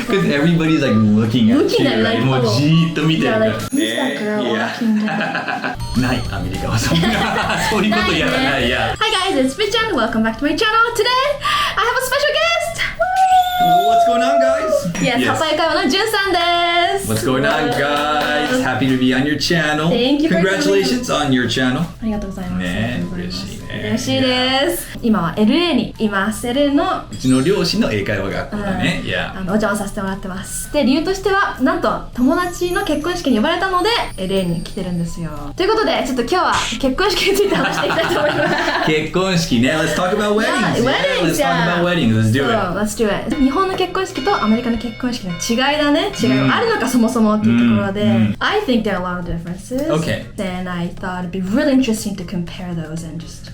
Because everybody's like looking at you, right? もうじーっと見てるから。Who's that girl walking down? ない、アメリカはそういうことやらない。Yeah. Hi guys, it's Mitch and welcome back to my channel. Today, I have a special guest. What's going on, guys? Yes, Hapa英会話のJunさんです。 What's going on, guys? Happy to be on your channel. Thank you for Congratulations on your channel. ありがとうございます。ね、嬉しいね。嬉しいです。今は LA にいます。LA のうちの両親の英会話学校だね。お邪魔させてもらってます。で、理由としては、なんと友達の結婚式に呼ばれたので LA に来てるんですよ。ということで、ちょっと今日は結婚式について話していきたいと思います。結婚式ね。Let's talk about weddings. Weddings, Let's talk about weddings. Let's do it. Let's do it. 日本の結婚式とアメリカの結婚式の違いだね。違いがあるのかそもそもっていうところで、I think there are a lot of differences. Okay. And I thought it'd be really interesting to compare those and just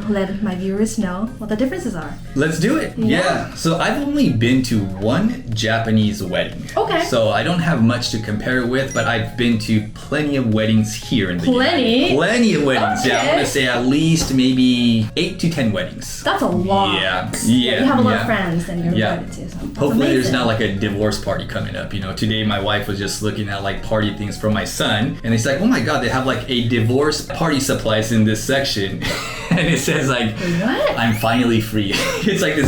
let my viewers know what the differences are. Let's do it. Yeah. So I've only been to one Japanese wedding. Okay. So I don't have much to compare it with, but I've been to plenty of weddings here in the United. Plenty of weddings. Okay. Yeah, I want to say at least maybe 8 to 10 weddings. That's a lot. Yeah. You have a lot of friends and you're invited to. So hopefully there's not like a divorce party coming up. You know, today my wife was just looking at like party things for my son, and it's like, oh my god, they have like a divorce party supplies in this section. And it says like, what? I'm finally free. It's like this,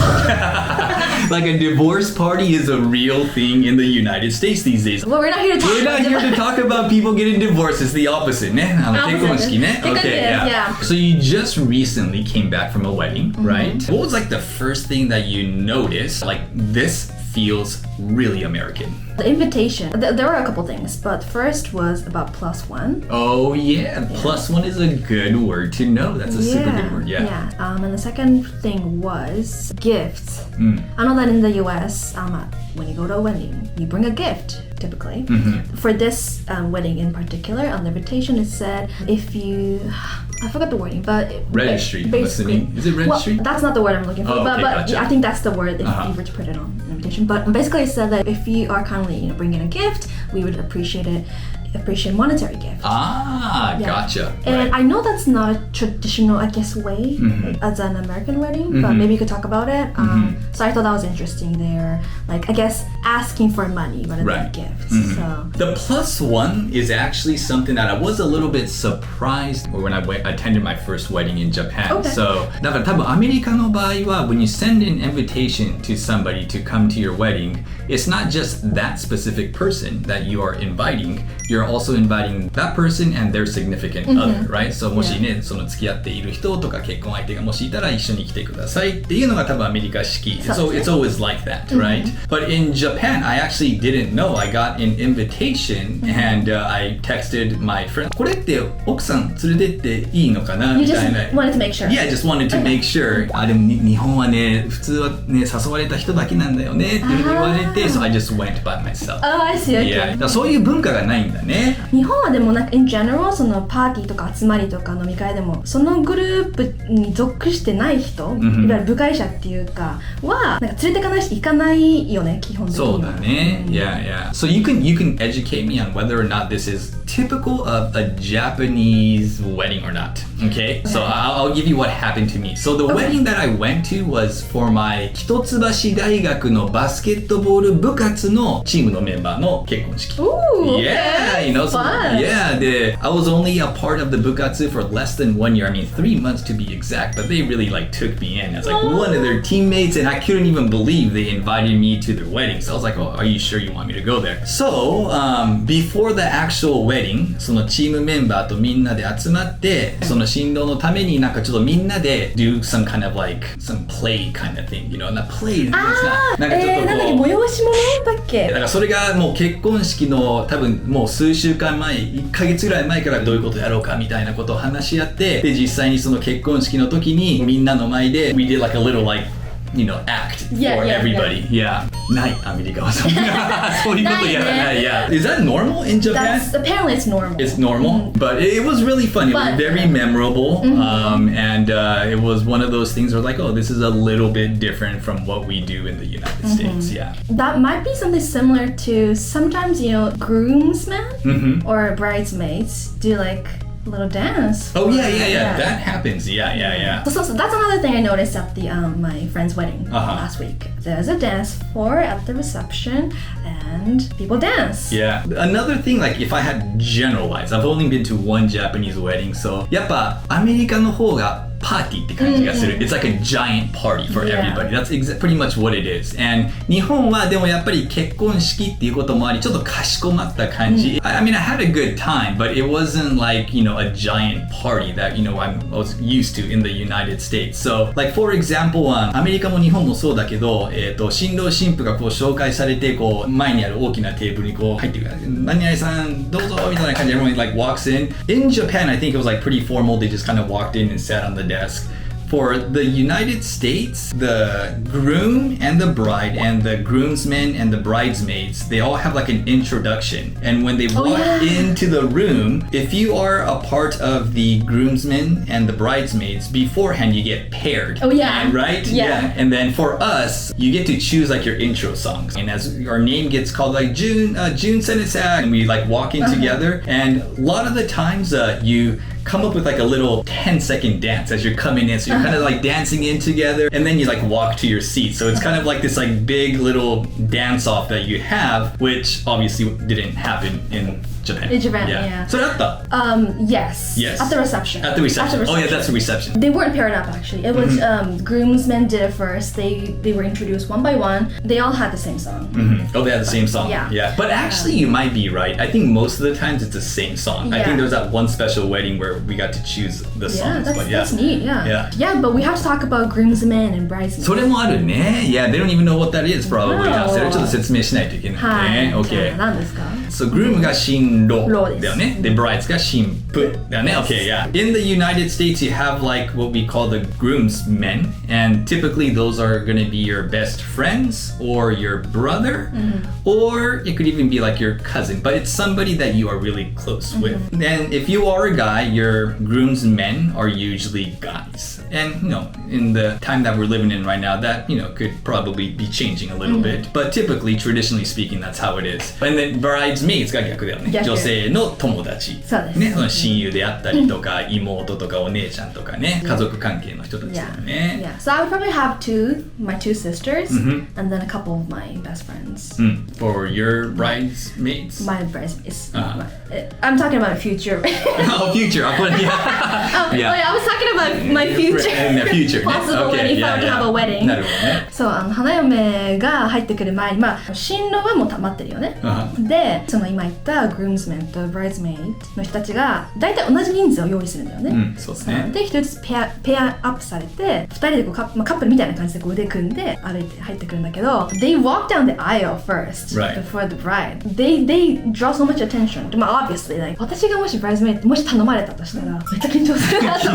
like a divorce party is a real thing in the United States these days. Well, we're not here to talk We're not here to talk about people getting divorced. It's the opposite, ne? 結婚式ね. Okay, yeah. So you just recently came back from a wedding, right? What was like the first thing that you noticed? Like this feels really American. The invitation. There were a couple things, but first was about +1. Oh yeah, +1 is a good word to know. That's a super good word. Yeah. And the second thing was gifts. I know that in the US, when you go to a wedding, you bring a gift typically. For this wedding in particular, on the invitation it said if you. I forgot the wording, but registry. Basically, is it registry? Well, that's not the word I'm looking for, but gotcha. I think that's the word if you were to put it on an invitation. But basically, it said that if you are kindly, bringing a gift, we would appreciate monetary gift. Gotcha. And I know that's not a traditional, I guess, way as an American wedding, but maybe you could talk about it. So I thought that was interesting there. Like, I guess asking for money rather than gifts. So the +1 is actually something that I was a little bit surprised when I attended my first wedding in Japan. Okay. So だから多分アメリカの場合は when you send an invitation to somebody to come to your wedding, it's not just that specific person that you are inviting. You're also inviting that person and their significant other, right? So もしね、その付き合っている人とか結婚相手がもしいたら一緒に来てくださいっていうのが多分アメリカ式。So it's always like that, right? But in Japan, I actually didn't know. I got an invitation and I texted my friend. これって奥さん連れてっていいのかなみたいな。You just wanted to make sure. Yeah, I just wanted to make sure. でも日本はね、普通はね、誘われた人だけなんだよねっていうふうに言われて、so I just went by myself. Oh, I see. Okay. Yeah. だからそういう文化がないんだね。日本はでもなんか in general そのパーティーとか集まりとか飲み会でもそのグループに属してない人、いわゆる部外者っていうかはなんか連れてかないし行かないよね基本的には。そうだね。Yeah. So you can educate me on whether or not this is typical of a Japanese wedding or not. Okay? So I'll give you what happened to me. So the wedding that I went to was for my 一橋大学のバスケットボール部活のチームのメンバーの結婚式。Ooh, yeah, okay. you know, so, Fun. yeah. I was only a part of the bukatsu for less than 1 year. I mean, 3 months to be exact. But they really like took me in as like one of their teammates, and I couldn't even believe they invited me to their wedding. So I was like, oh, are you sure you want me to go there? So before the actual wedding, そのチームメンバーとみんなで集まって、その新郎のためになんかちょっとみんなで do some kind of like some play kind of thing, you know? Not play. なんかちょっとこう。なんだっけ催し物だっけ？だからそれがもう結婚式の多分もう数週間前1ヶ月ぐらい前からどういうことやろうかみたいなことを話し合ってで実際にその結婚式の時にみんなの前で We did like a little like act for everybody. Yeah. ない、アメリカはそういうことやらない。Yeah. Is that normal in Japan? Apparently it's normal. It's normal, but it was really fun. It was very memorable, and it was one of those things where like, oh, this is a little bit different from what we do in the United States. Yeah. That might be something similar to sometimes, groomsmen or bridesmaids do like little dance. Oh yeah. That happens. Yeah. So that's another thing I noticed at the my friend's wedding last week. There's a dance floor at the reception, and people dance. Yeah. Another thing, like if I had generalized, I've only been to one Japanese wedding, so やっぱアメリカの方がパーティーって感じがする。It's like a giant party for everybody. That's pretty much what it is. And 日本はでもやっぱり結婚式っていうこともあり、ちょっとかしこまった感じ。I mean, I had a good time, but it wasn't like, you know, a giant party that, you know, I was used to in the United States. So, like for example, アメリカも日本もそうだけど、新郎新婦がこう紹介されて、こう前にある大きなテーブルにこう入ってくる。何々さんどうぞみたいな感じで everyone like walks in. In Japan, I think it was like pretty formal. They just kind of walked in and sat on the desk. For the United States, the groom and the bride and the groomsmen and the bridesmaids, they all have like an introduction. And when they walk into the room, if you are a part of the groomsmen and the bridesmaids, beforehand you get paired. Oh yeah. Right? Yeah. And then for us, you get to choose like your intro songs. And as our name gets called like Jun Sen-san, and we like walk in together. And a lot of the times you come up with like a little 10-second dance as you're coming in. So you're kind of like dancing in together, and then you like walk to your seat. So it's kind of like this like big little dance off that you have, which obviously didn't happen in Japan. In Japan, yeah. So that's yes. At the reception. At the reception. Oh yeah, that's the reception. They weren't paired up actually. It was groomsmen did it first. They were introduced one by one. They all had the same song. Oh, they had the same song. Yeah. But actually, you might be right. I think most of the times it's the same song. I think there was that one special wedding where we got to choose the songs. That's neat. Yeah, but we have to talk about groomsmen and bridesmaids. それもあるね。Yeah, they don't even know what that is probably. それをちょっと説明しないといけないね。Okay. 何ですか? So groom が新郎だよね。で brides が新婦だよね。Okay, yeah. In the United States, you have like what we call the groomsmen, and typically those are going to be your best friends or your brother, or it could even be like your cousin, but it's somebody that you are really close with. And if you are a guy, your groomsmen are usually guys. And you know, in the time that we're living in right now, that you know could probably be changing a little bit, but typically, traditionally speaking, that's how it is. And then bridesmaids が逆だよね。女性の友達。そうです。ね、親友であったりとか、妹とかお姉ちゃんとかね、家族関係の人たちだよね。Yeah. So I would probably have my two sisters, and then a couple of my best friends. For your bridesmaids? My bridesmaids. I'm talking about future. Oh, future. I was talking about my future. In the future. Possible wedding if I were to have a wedding. なるほどね。そう、花嫁が入ってくる前に、新郎はもう待ってるよね。で、その今言った groomsmen と bridesmaid の人たちが大体同じ人数を用意するんだよね。そうですね。で、一人ずつペアアップされて、二人でこうカップルみたいな感じでこう腕組んで歩いて入ってくるんだけど、they walk down the aisle first before the bride. They draw so much attention. Obviously, like 私がもし bridesmaid もし頼まれたとしたら、めっちゃ緊張するなと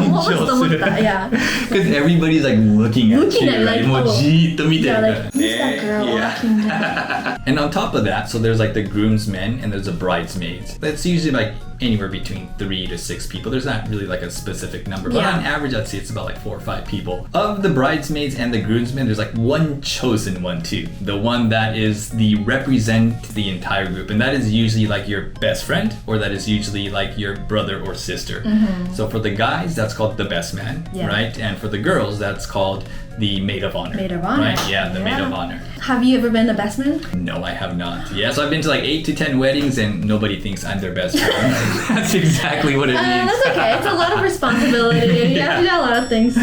思った。Yeah. Because everybody's like looking at you, right? もうじーっと見てるからね。Who's that girl walking down? And on top of that, so there's like the groomsmen and there's the bridesmaids. That's usually like anywhere between 3 to 6 people. There's not really like a specific number, but on average, I'd say it's about like 4 or 5 people. Of the bridesmaids and the groomsmen, there's like one chosen one too. The one that is represent the entire group, and that is usually like your best friend, or that is usually like your brother or sister. So for the guys, that's called the best man, right? And for the girls, that's called the maid of honor. Maid of honor. Right? Yeah, the maid of honor. Have you ever been a best man? No, I have not. Yeah, so I've been to like 8 to 10 weddings and nobody thinks I'm their best friend. That's exactly what it means. That's okay. It's a lot of responsibility. You have to do a lot of things.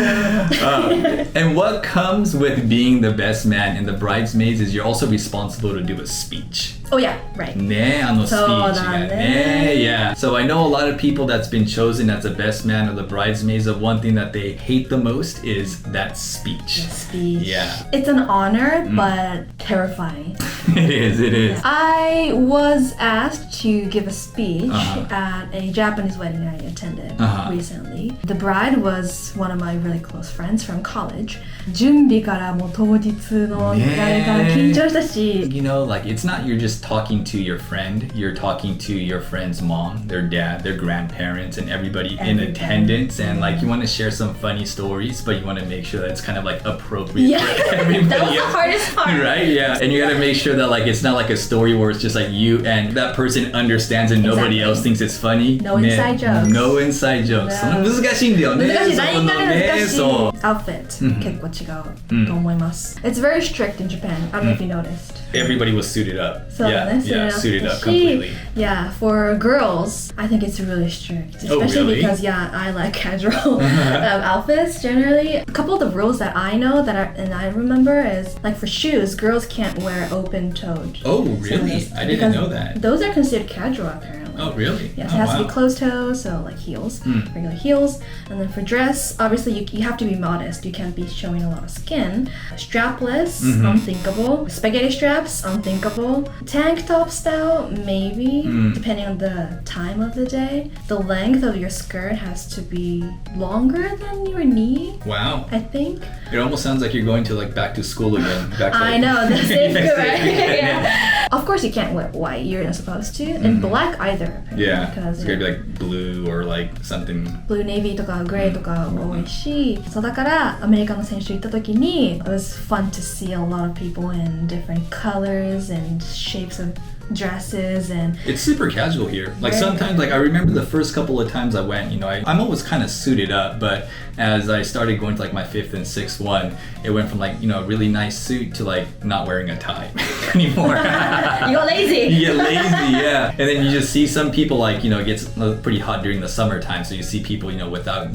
And what comes with being the best man in the bridesmaids is you're also responsible to do a speech. Oh yeah, right. ね、あのスピーチがね。Yeah. So I know a lot of people that's been chosen as the best man of the bridesmaids. The one thing that they hate the most is that speech. The speech. Yeah. It's an honor, but terrifying. It is. I was asked to give a speech at a Japanese wedding I attended recently. The bride was one of my really close friends from college. 準備からもう当日のあれから緊張したし。You know, like it's not you're just talking to your friend, you're talking to your friend's mom, their dad, their grandparents, and everybody in attendance, and like you want to share some funny stories, but you want to make sure that it's kind of like like appropriate Yeah, for everybody that was the else. hardest part. Right? Yeah. And you gotta make sure that like it's not like a story where it's just like you and that person understands and nobody Exactly. else thinks it's funny. No inside jokes. No inside jokes. No. その難しいんだよね。難しい。そこのね、そう。アウトフィット結構違うと思います。It's very strict in Japan. I don't know if you noticed. Everybody was suited up. そうだね。Yeah, suited up completely. Yeah, for girls, I think it's really strict. Especially because, yeah, I like casual outfits generally. A couple of the rules that I know and I remember is, like for shoes, girls can't wear open-toed. Oh, really? I didn't know that. Those are considered casual, apparently. Oh, really? Yes, it has to be closed toes, so like heels, regular heels. And then for dress, obviously you have to be modest. You can't be showing a lot of skin. Strapless, unthinkable. Spaghetti straps, unthinkable. Tank top style, maybe, depending on the time of the day. The length of your skirt has to be longer than your knee. Wow. I think. It almost sounds like you're going to like back to school again. I know, the same skirt, right? Yeah. Of course you can't wear white, you're not supposed to. And black either. Yeah, because, it's gonna be like blue or like something. Blue navy とか gray とか多いし、そうだからアメリカの選手行った時に it was fun to see a lot of people in different colors and shapes of dresses and it's super casual here. Like sometimes, like I remember the first couple of times I went, you know, I'm always kind of suited up, but as I started going to like my 5th and 6th one, it went from like, you know, a really nice suit to like not wearing a tie anymore. You got lazy. You get lazy, yeah. And then you just see some people like, you know, it gets pretty hot during the summertime, so you see people, you know, without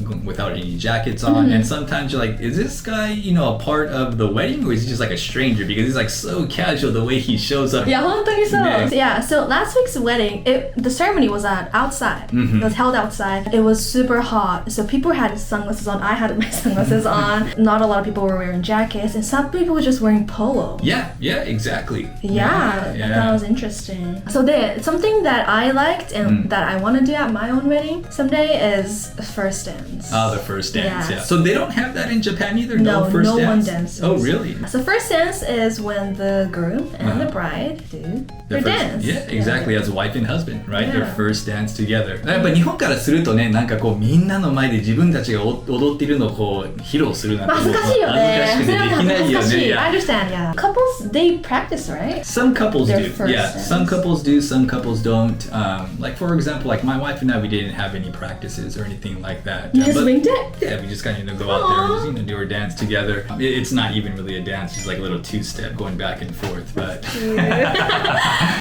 any jackets on, and sometimes you're like, is this guy, you know, a part of the wedding or is he just like a stranger because he's like so casual the way he shows up. いや本当にそう。ね。Yeah, so last week's wedding, the ceremony was outside. It was held outside. It was super hot, so people had sunglasses on. I had my sunglasses on. Not a lot of people were wearing jackets, and some people were just wearing polo. Yeah, exactly. Yeah, that was interesting. So something that I liked and that I want to do at my own wedding someday is first dance. Oh, the first dance, Yeah. yeah. So they don't have that in Japan either? No, first no dance? one dances. Oh, really? So first dance is when the groom and the bride do their dance. Yeah, exactly. As a wife and husband, right? Yeah. Their first dance together. やっぱ日本からするとね、なんかこうみんなの前で自分たちが踊っているのをこう披露するなんて恥ずかしいよね。恥ずかしくてできないよね。I understand, yeah. Couples, they practice, right? Some couples Their do. first Yeah, dance. some couples do, some couples don't. Like for example, like my wife and I, we didn't have any practices or anything like that. You just But- winged it? Yeah, we just kind of go out there and just, do our dance together. It's not even really a dance, just like a little two-step going back and forth. But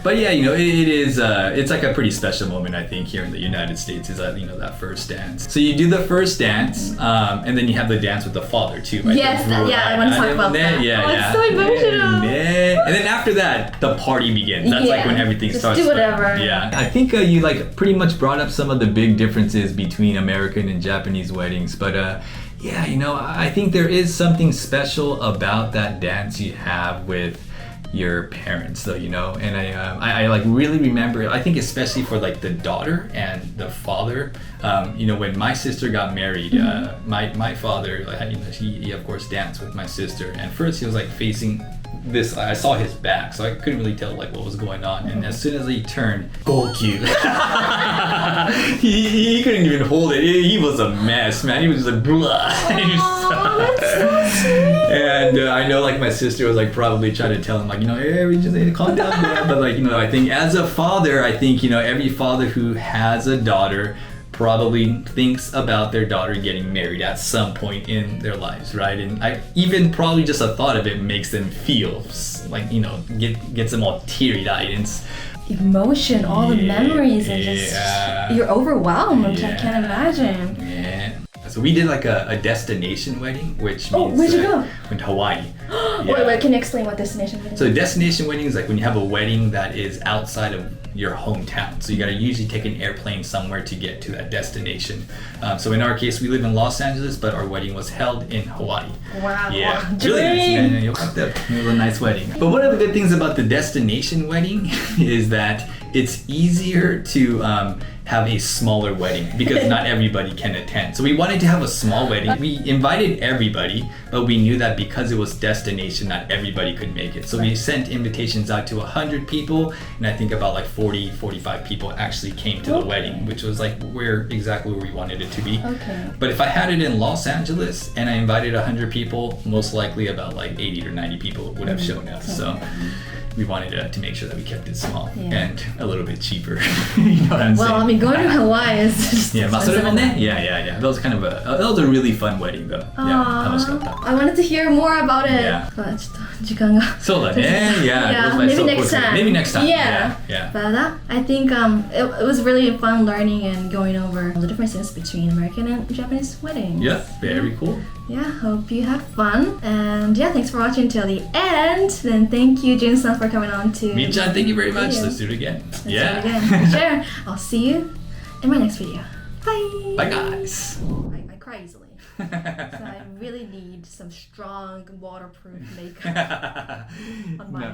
but yeah, it is. It's like a pretty special moment, I think, here in the United States is that that first dance. So you do the first dance, and then you have the dance with the father too. Right? Yes, I want to talk about that. Yeah, It's so emotional. And then after that, the party begins. That's like when everything just starts. do whatever. Yeah, I think you like pretty much brought up some of the big differences between American and Japanese weddings, but yeah, I think there is something special about that dance you have with your parents, though, and I like really remember. I think especially for like the daughter and the father. When my sister got married, my father, he of course danced with my sister, and first he was like facing this. I saw his back, so I couldn't really tell like what was going on. And as soon as he turned, Gokyu, he couldn't even hold it. He was a mess, man. He was just like blah. And I know like my sister was like probably trying to tell him like hey, we just need to calm down, man. But like I think as a father, I think every father who has a daughter probably thinks about their daughter getting married at some point in their lives, right? And I even probably just a thought of it makes them feel like gets them all teary-eyed and emotion, all the memories, and just you're overwhelmed. I can't imagine. Yeah. So we did like a destination wedding, which means where'd you go? Went to Hawaii. Wait, can you explain what destination wedding is? So a destination wedding is like when you have a wedding that is outside of your hometown. So you gotta usually take an airplane somewhere to get to that destination. So in our case, we live in Los Angeles, but our wedding was held in Hawaii. Wow. Yeah, really nice. It was a nice wedding. But one of the good things about the destination wedding is that it's easier to have a smaller wedding because not everybody can attend. So we wanted to have a small wedding. We invited everybody, but we knew that because it was destination, not everybody could make it. So we sent invitations out to 100 people, and I think about like 40, 45 people actually came to the wedding, which was like exactly where we wanted it to be. Okay. But if I had it in Los Angeles and I invited 100 people, most likely about like 80 or 90 people would have shown up. So we wanted to make sure that we kept it small and a little bit cheaper. You know what I'm saying? Well, I mean, going to Hawaii is just yeah, まあそれもね yeah. That was kind of that was a really fun wedding though. Yeah, 楽しかった。I wanted to hear more about it. Yeah. ちょっと時間が。そうだね。Yeah. Maybe next time. Maybe next time. Yeah. Yeah. But I think it was really fun learning and going over the differences between American and Japanese weddings. Yeah, very cool. Yeah, hope you had fun. And yeah, thanks for watching till the end. Then thank you, Jun-san, for coming on to Mi-chan, thank you very much. Let's do it again. Let's do it again. Sure. I'll see you in my next video. Bye. Bye, guys. I cry easily. So I really need some strong waterproof makeup on my